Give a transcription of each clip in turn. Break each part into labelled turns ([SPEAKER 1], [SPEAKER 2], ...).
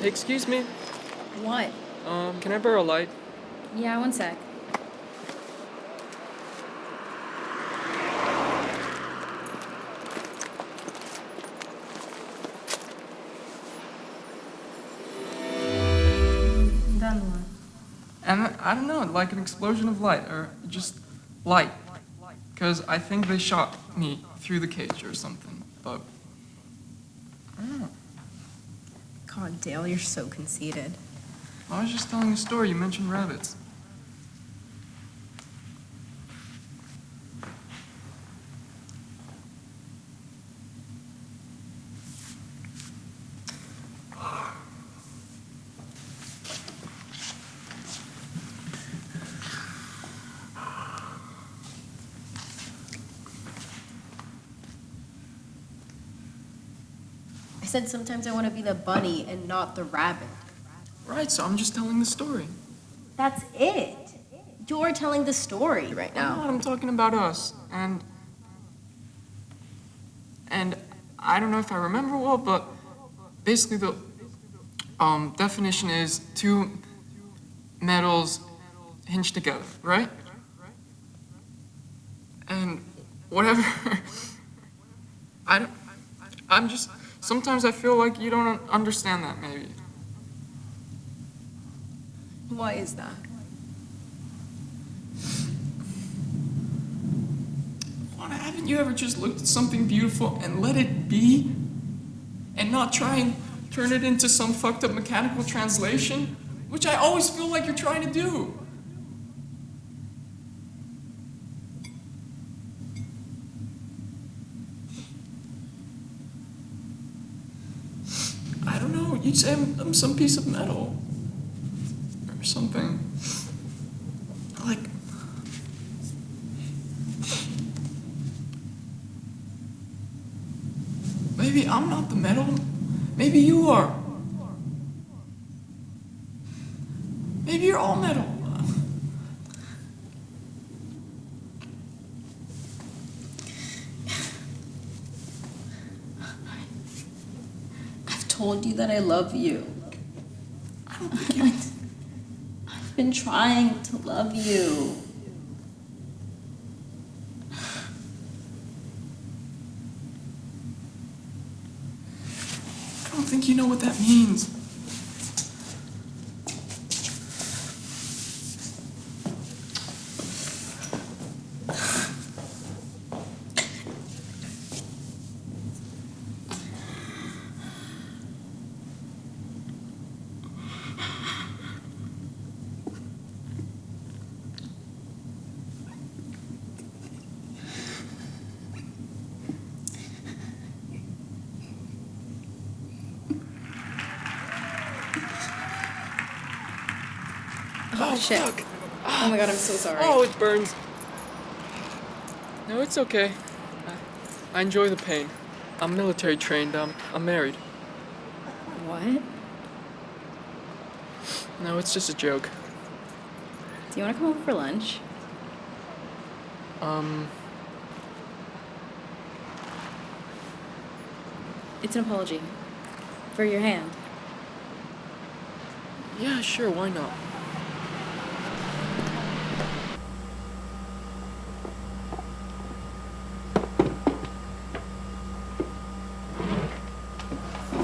[SPEAKER 1] Excuse me?
[SPEAKER 2] What?
[SPEAKER 1] Can I borrow a light?
[SPEAKER 2] Yeah, one sec. Done one.
[SPEAKER 1] And I don't know, like an explosion of light, or just light. Because I think they shot me through the cage or something, but I don't know.
[SPEAKER 3] God, Dale, you're so conceited.
[SPEAKER 1] I was just telling a story, you mentioned rabbits.
[SPEAKER 3] I said sometimes I want to be the bunny and not the rabbit.
[SPEAKER 1] Right, so I'm just telling the story.
[SPEAKER 3] That's it. You're telling the story right now.
[SPEAKER 1] I'm talking about us, and I don't know if I remember well, but basically the definition is two metals hinged together, right? And whatever. Sometimes I feel like you don't understand that, maybe.
[SPEAKER 3] Why is that?
[SPEAKER 1] Haven't you ever just looked at something beautiful and let it be? And not try and turn it into some fucked up mechanical translation? Which I always feel like you're trying to do. I don't know, you'd say I'm some piece of metal. Or something. Like... Maybe I'm not the metal. Maybe you are. Maybe you're all metal.
[SPEAKER 3] I've told you that I love you.
[SPEAKER 1] I don't think you...
[SPEAKER 3] I've been trying to love you.
[SPEAKER 1] I don't think you know what that means.
[SPEAKER 2] Oh, shit.
[SPEAKER 1] Fuck.
[SPEAKER 2] Oh my god, I'm so sorry.
[SPEAKER 1] Oh, it burns. No, it's okay. I enjoy the pain. I'm military trained. I'm married.
[SPEAKER 2] What?
[SPEAKER 1] No, it's just a joke.
[SPEAKER 2] Do you want to come over for lunch? It's an apology. For your hand.
[SPEAKER 1] Yeah, sure, why not?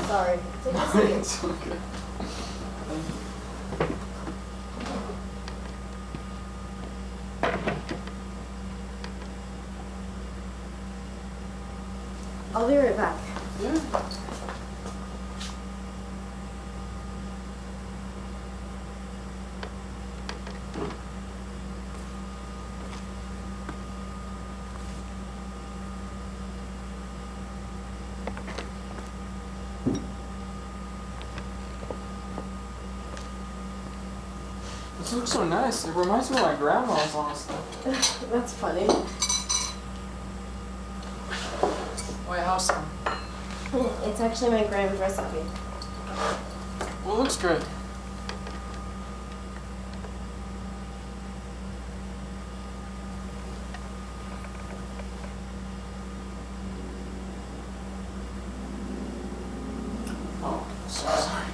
[SPEAKER 3] Sorry. Take a seat.
[SPEAKER 1] It's okay.
[SPEAKER 3] I'll be right back.
[SPEAKER 1] Yeah. This looks so nice. It reminds me of my grandma's, honestly.
[SPEAKER 3] That's funny.
[SPEAKER 1] Wait, how's some?
[SPEAKER 3] It's actually my grandma's recipe.
[SPEAKER 1] Well, it looks good. Oh, so sorry.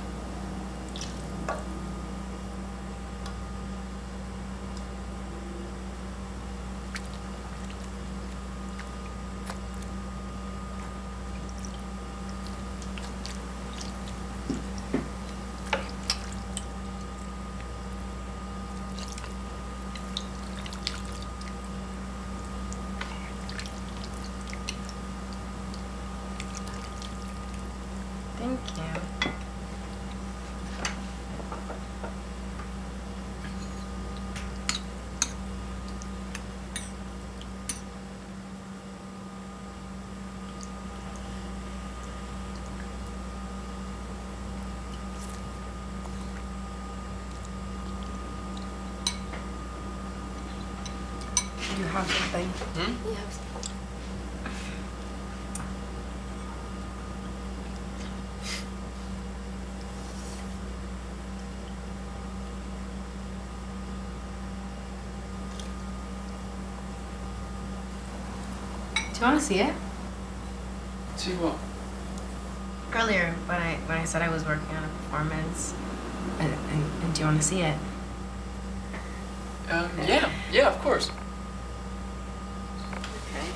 [SPEAKER 4] Thank you. You have something?
[SPEAKER 1] Hmm?
[SPEAKER 4] You have something. Do you want to see it?
[SPEAKER 1] See what?
[SPEAKER 4] Earlier, when I said I was working on a performance, and do you want to see it?
[SPEAKER 1] Yeah, of course.
[SPEAKER 4] Okay.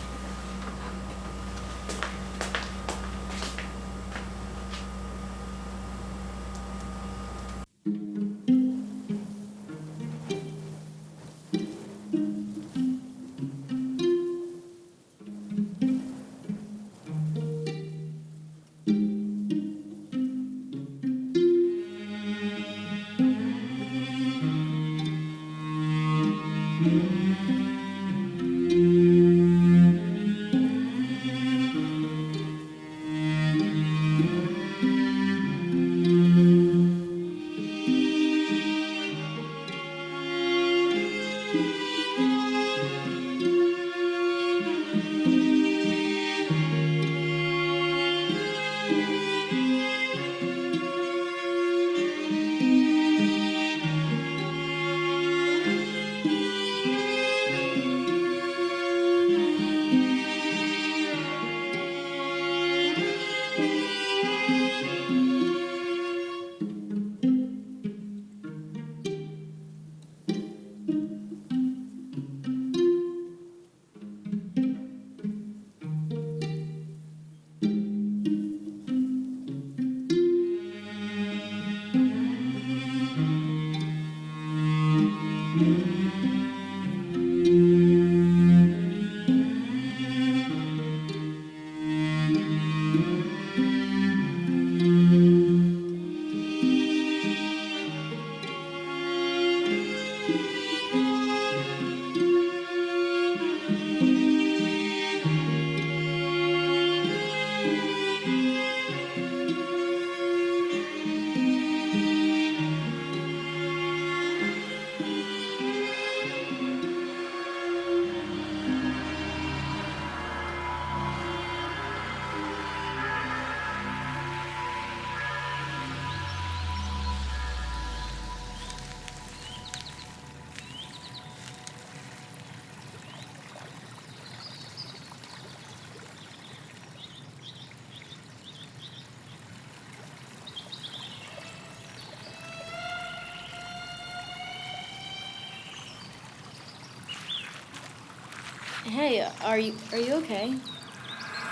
[SPEAKER 2] Hey, are you okay?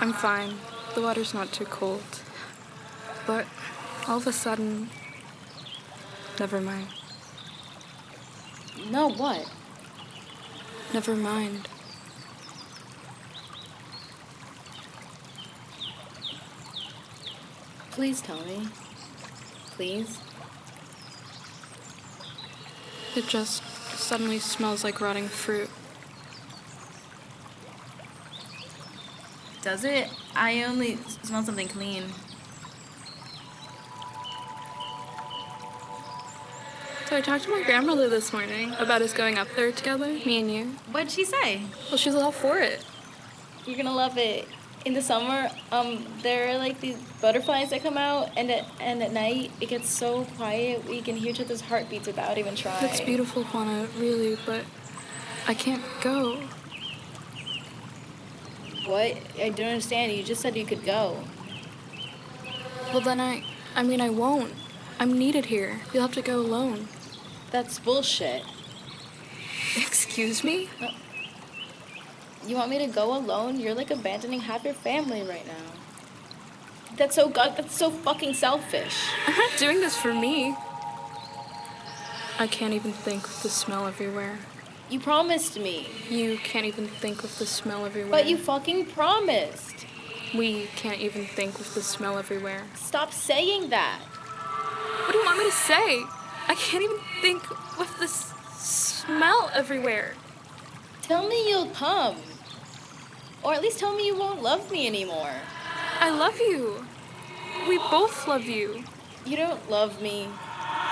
[SPEAKER 5] I'm fine. The water's not too cold. But all of a sudden, never mind.
[SPEAKER 2] No, what?
[SPEAKER 5] Never mind.
[SPEAKER 2] Please tell me. Please?
[SPEAKER 5] It just suddenly smells like rotting fruit.
[SPEAKER 2] Does it? I only smell something clean.
[SPEAKER 5] So I talked to my grandmother this morning about us going up there together, me and you.
[SPEAKER 2] What'd she say?
[SPEAKER 5] Well, she's all for it.
[SPEAKER 2] You're gonna love it. In the summer, there are like these butterflies that come out, and at night it gets so quiet we can hear each other's heartbeats without even trying.
[SPEAKER 5] That's beautiful, Juana, really, but I can't go.
[SPEAKER 2] What? I don't understand. You just said you could go.
[SPEAKER 5] Well, then I won't. I'm needed here. You'll have to go alone.
[SPEAKER 2] That's bullshit.
[SPEAKER 5] Excuse me?
[SPEAKER 2] You want me to go alone? You're like abandoning half your family right now. That's so fucking selfish.
[SPEAKER 5] I'm not doing this for me. I can't even think with the smell everywhere.
[SPEAKER 2] You promised me.
[SPEAKER 5] You can't even think with the smell everywhere.
[SPEAKER 2] But you fucking promised.
[SPEAKER 5] We can't even think with the smell everywhere.
[SPEAKER 2] Stop saying that.
[SPEAKER 5] What do you want me to say? I can't even think with this smell everywhere.
[SPEAKER 2] Tell me you'll come. Or at least tell me you won't love me anymore.
[SPEAKER 5] I love you. We both love you.
[SPEAKER 2] You don't love me.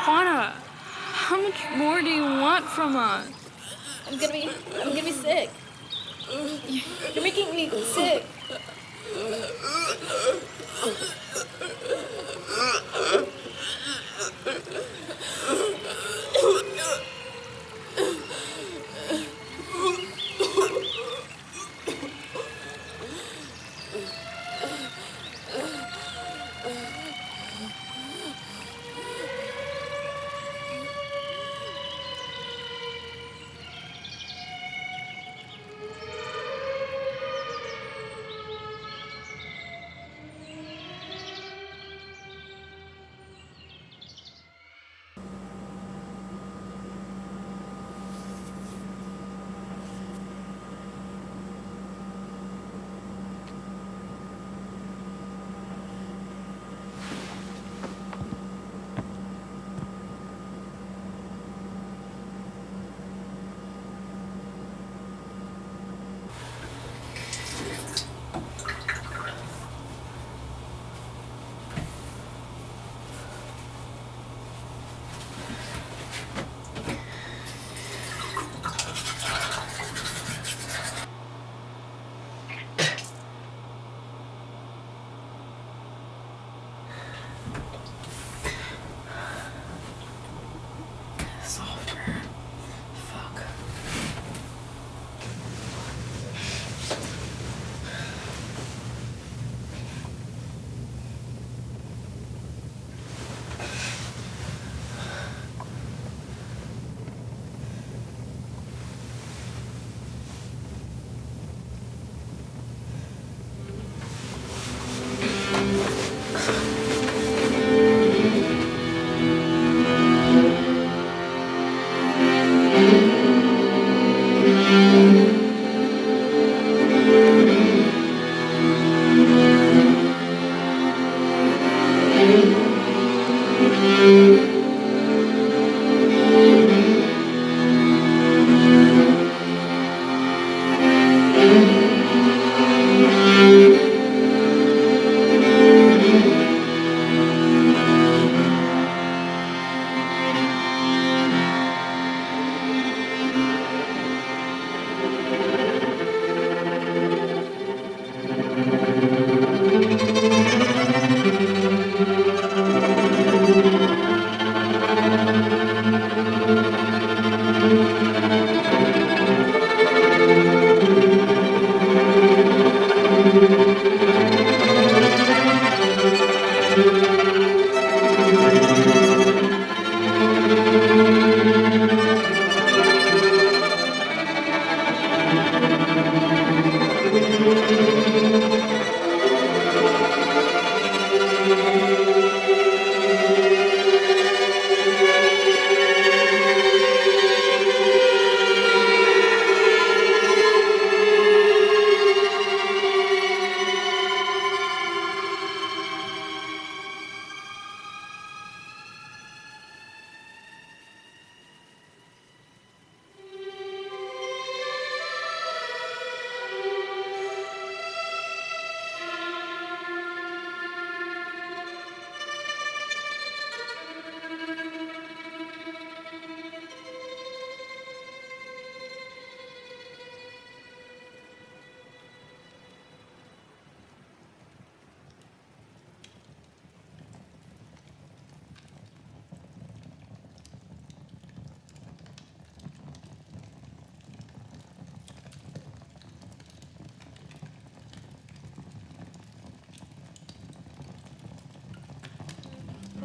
[SPEAKER 5] Juana, how much more do you want from us?
[SPEAKER 2] I'm gonna be sick. You're making me sick.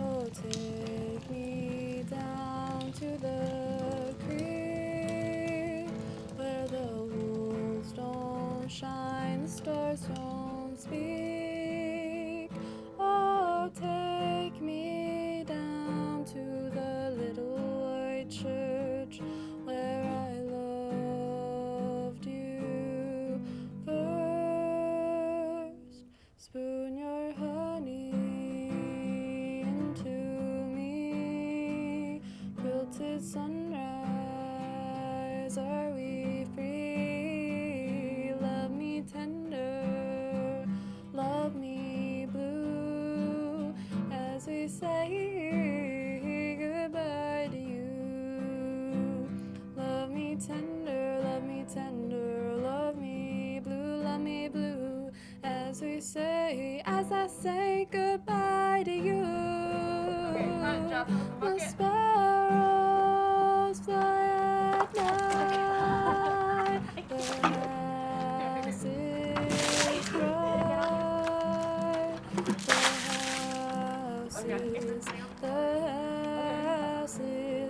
[SPEAKER 5] Oh, take me down to the creek where the wolves don't shine, the stars don't speak. Oh, take me down to the little white church where I loved you first. say as I say goodbye to you. The sparrows fly at night. The house is bright. The house is